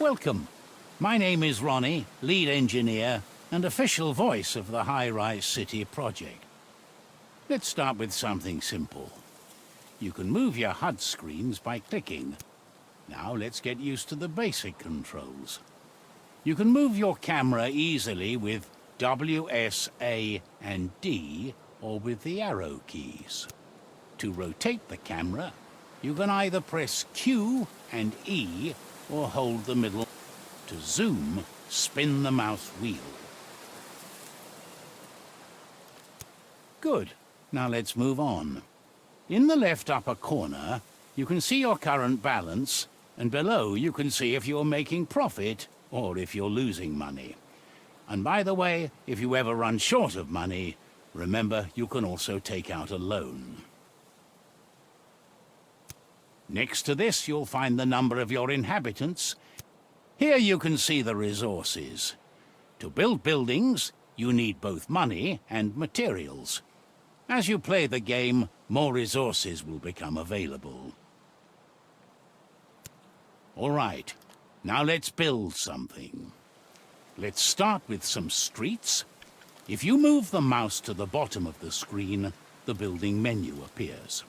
Welcome. My name is Ronnie, lead engineer and official voice of the HighRise City project. Let's start with something simple. You can move your HUD screens by clicking. Now let's get used to the basic controls. You can move your camera easily with W, S, A, and D, or with the arrow keys. To rotate the camera, you can either press Q and E, or hold the middle. To zoom, spin the mouse wheel. Good. Now let's move on. In the left upper corner, you can see your current balance, and below you can see if you're making profit or if you're losing money. And by the way, if you ever run short of money, remember you can also take out a loan. Next to this, you'll find the number of your inhabitants. Here you can see the resources. To build buildings, you need both money and materials. As you play the game, more resources will become available. All right, now let's build something. Let's start with some streets. If you move the mouse to the bottom of the screen, the building menu appears.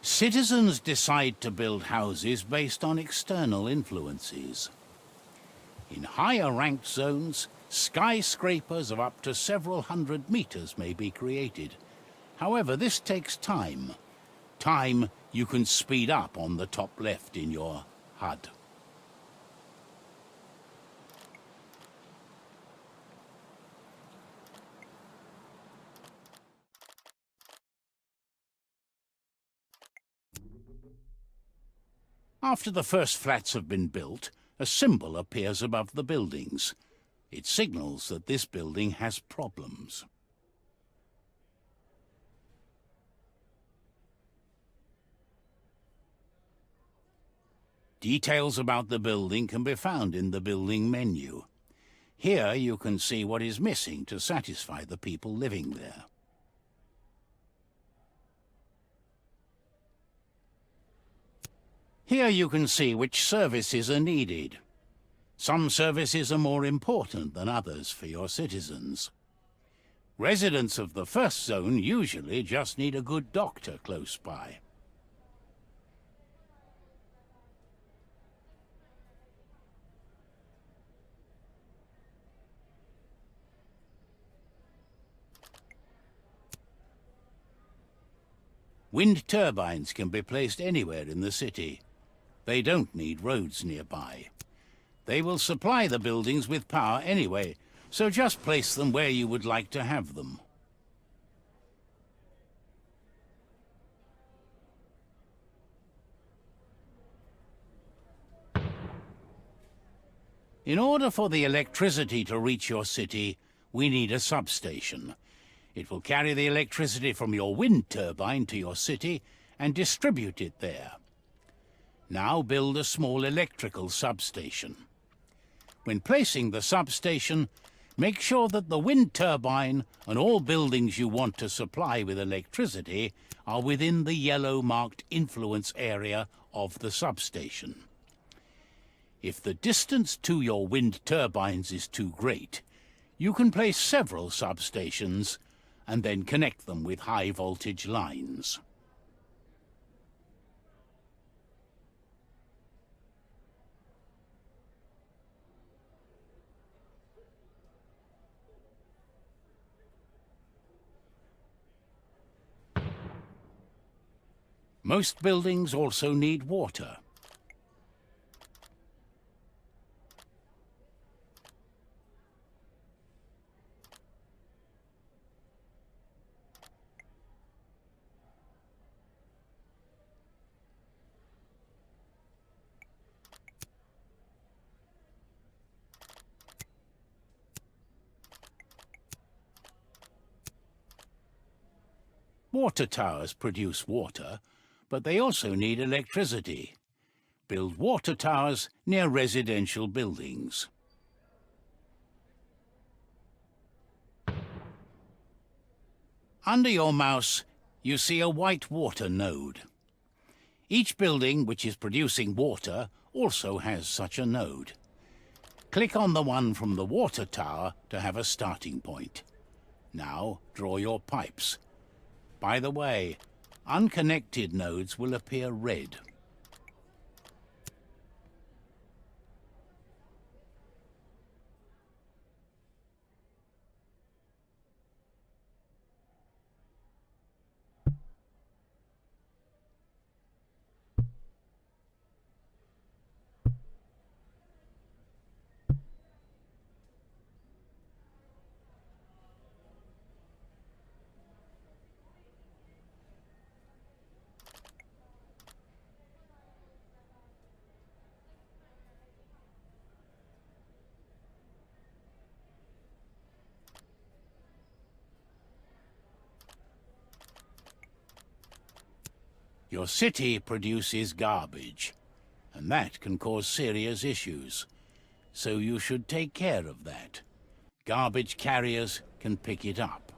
Citizens decide to build houses based on external influences. In higher-ranked zones, skyscrapers of up to several hundred meters may be created. However, this takes time. Time you can speed up on the top left in your HUD. After the first flats have been built, a symbol appears above the buildings. It signals that this building has problems. Details about the building can be found in the building menu. Here you can see what is missing to satisfy the people living there. Here you can see which services are needed. Some services are more important than others for your citizens. Residents of the first zone usually just need a good doctor close by. Wind turbines can be placed anywhere in the city. They don't need roads nearby. They will supply the buildings with power anyway, so just place them where you would like to have them. In order for the electricity to reach your city, we need a substation. It will carry the electricity from your wind turbine to your city and distribute it there. Now build a small electrical substation. When placing the substation, make sure that the wind turbine and all buildings you want to supply with electricity are within the yellow marked influence area of the substation. If the distance to your wind turbines is too great, you can place several substations and then connect them with high voltage lines. Most buildings also need water. Water towers produce water, but they also need electricity. Build water towers near residential buildings. Under your mouse, you see a white water node. Each building which is producing water also has such a node. Click on the one from the water tower to have a starting point. Now draw your pipes. By the way, unconnected nodes will appear red. Your city produces garbage, and that can cause serious issues. So you should take care of that. Garbage carriers can pick it up.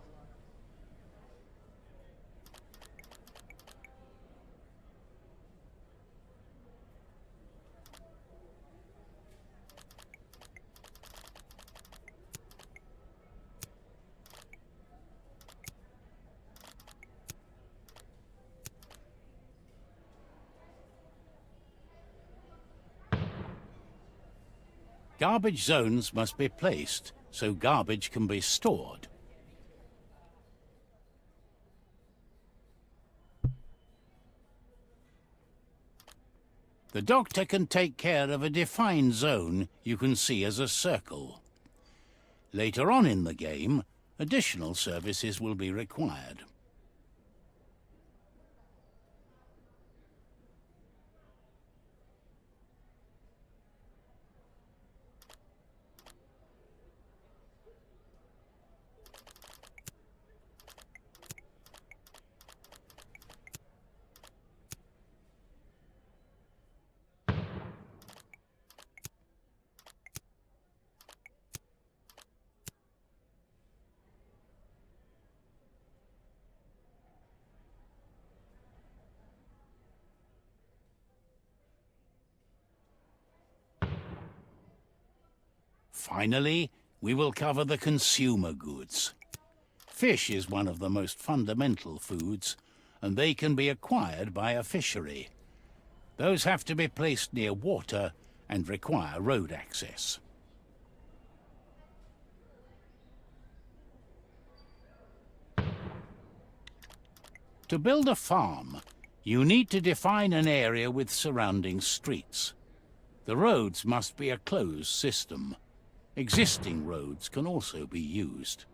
Garbage zones must be placed so garbage can be stored. The doctor can take care of a defined zone you can see as a circle. Later on in the game, additional services will be required. Finally, we will cover the consumer goods. Fish is one of the most fundamental foods, and they can be acquired by a fishery. Those have to be placed near water and require road access. To build a farm, you need to define an area with surrounding streets. The roads must be a closed system. Existing roads can also be used.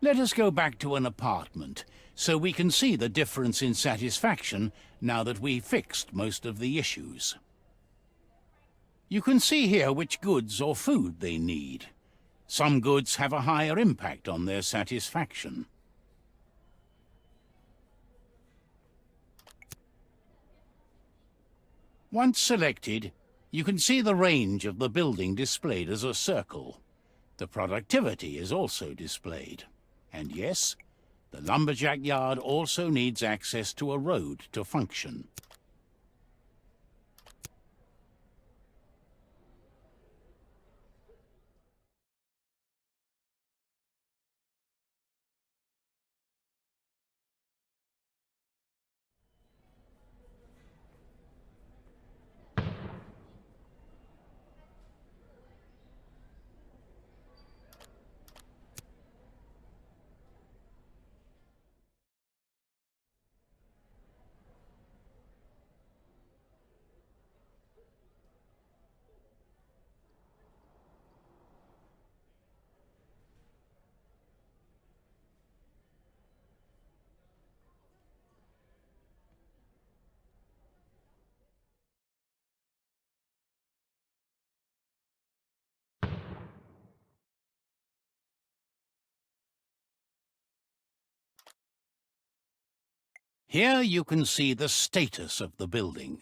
Let us go back to an apartment, so we can see the difference in satisfaction now that we've fixed most of the issues. You can see here which goods or food they need. Some goods have a higher impact on their satisfaction. Once selected, you can see the range of the building displayed as a circle. The productivity is also displayed. And yes, the lumberjack yard also needs access to a road to function. Here you can see the status of the building.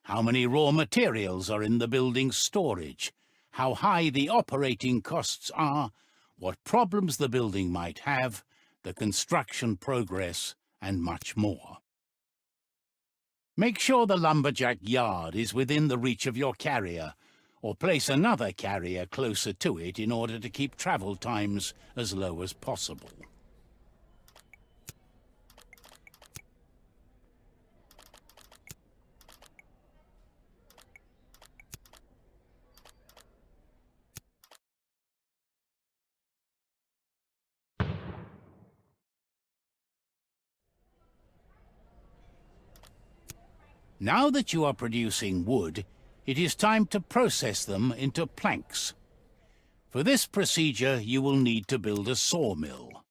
How many raw materials are in the building's storage, how high the operating costs are, what problems the building might have, the construction progress, and much more. Make sure the lumberjack yard is within the reach of your carrier, or place another carrier closer to it in order to keep travel times as low as possible. Now that you are producing wood, it is time to process them into planks. For this procedure, you will need to build a sawmill.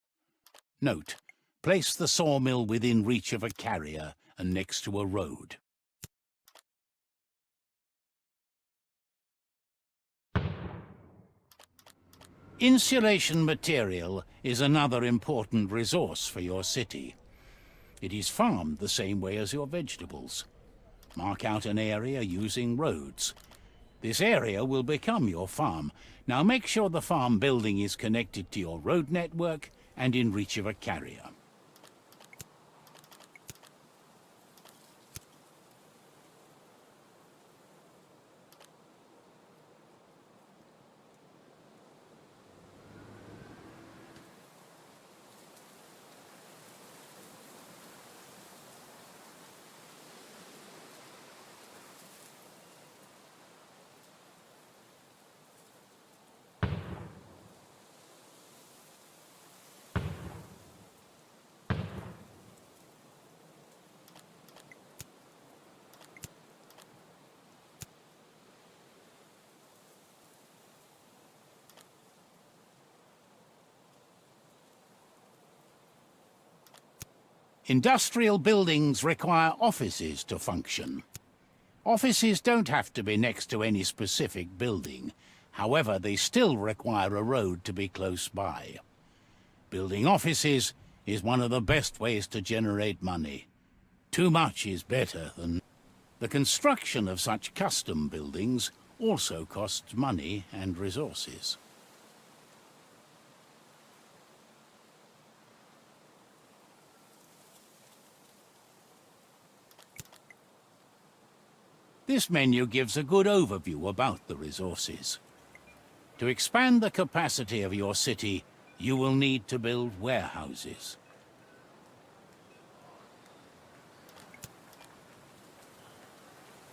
Note, place the sawmill within reach of a carrier and next to a road. Insulation material is another important resource for your city. It is farmed the same way as your vegetables. Mark out an area using roads. This area will become your farm. Now make sure the farm building is connected to your road network and in reach of a carrier. Industrial buildings require offices to function. Offices don't have to be next to any specific building. However, they still require a road to be close by. Building offices is one of the best ways to generate money. Too much is better than... The construction of such custom buildings also costs money and resources. This menu gives a good overview about the resources. To expand the capacity of your city, you will need to build warehouses.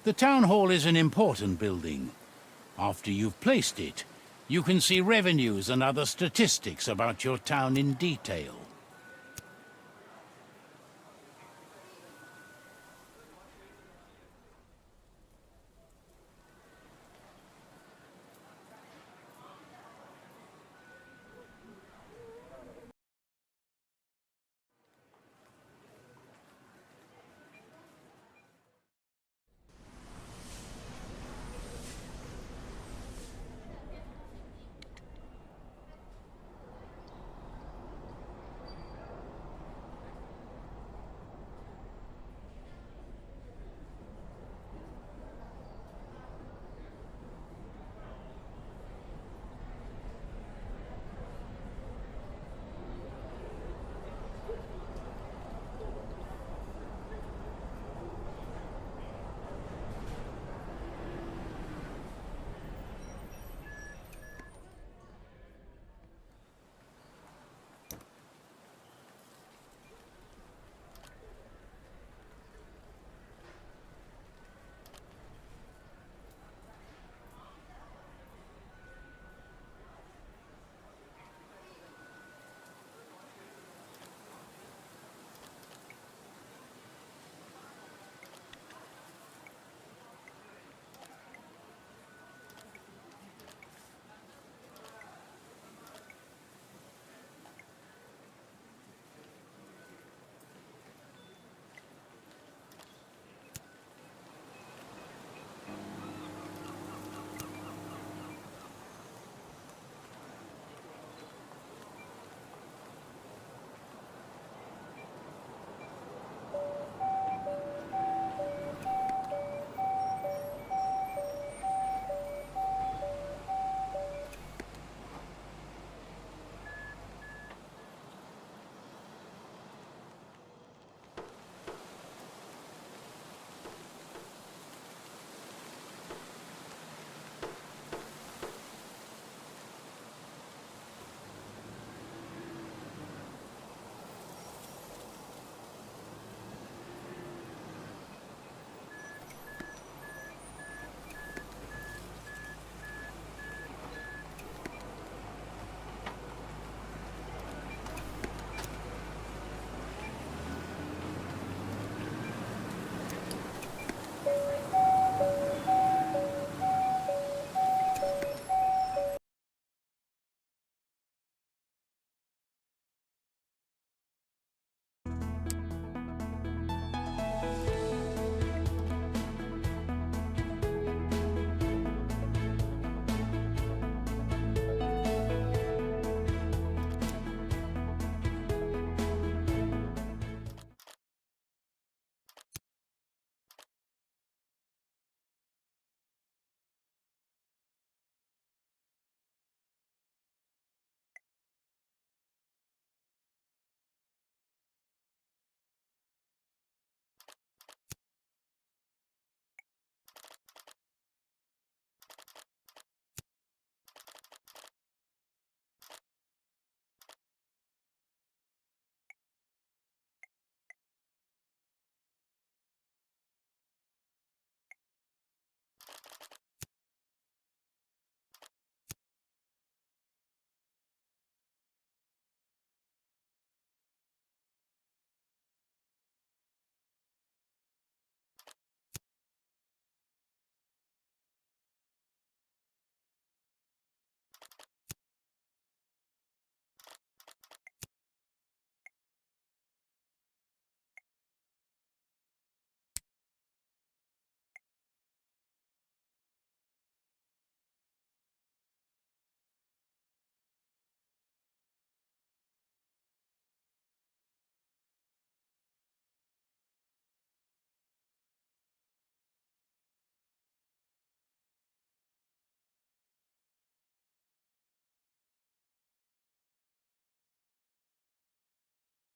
The town hall is an important building. After you've placed it, you can see revenues and other statistics about your town in detail.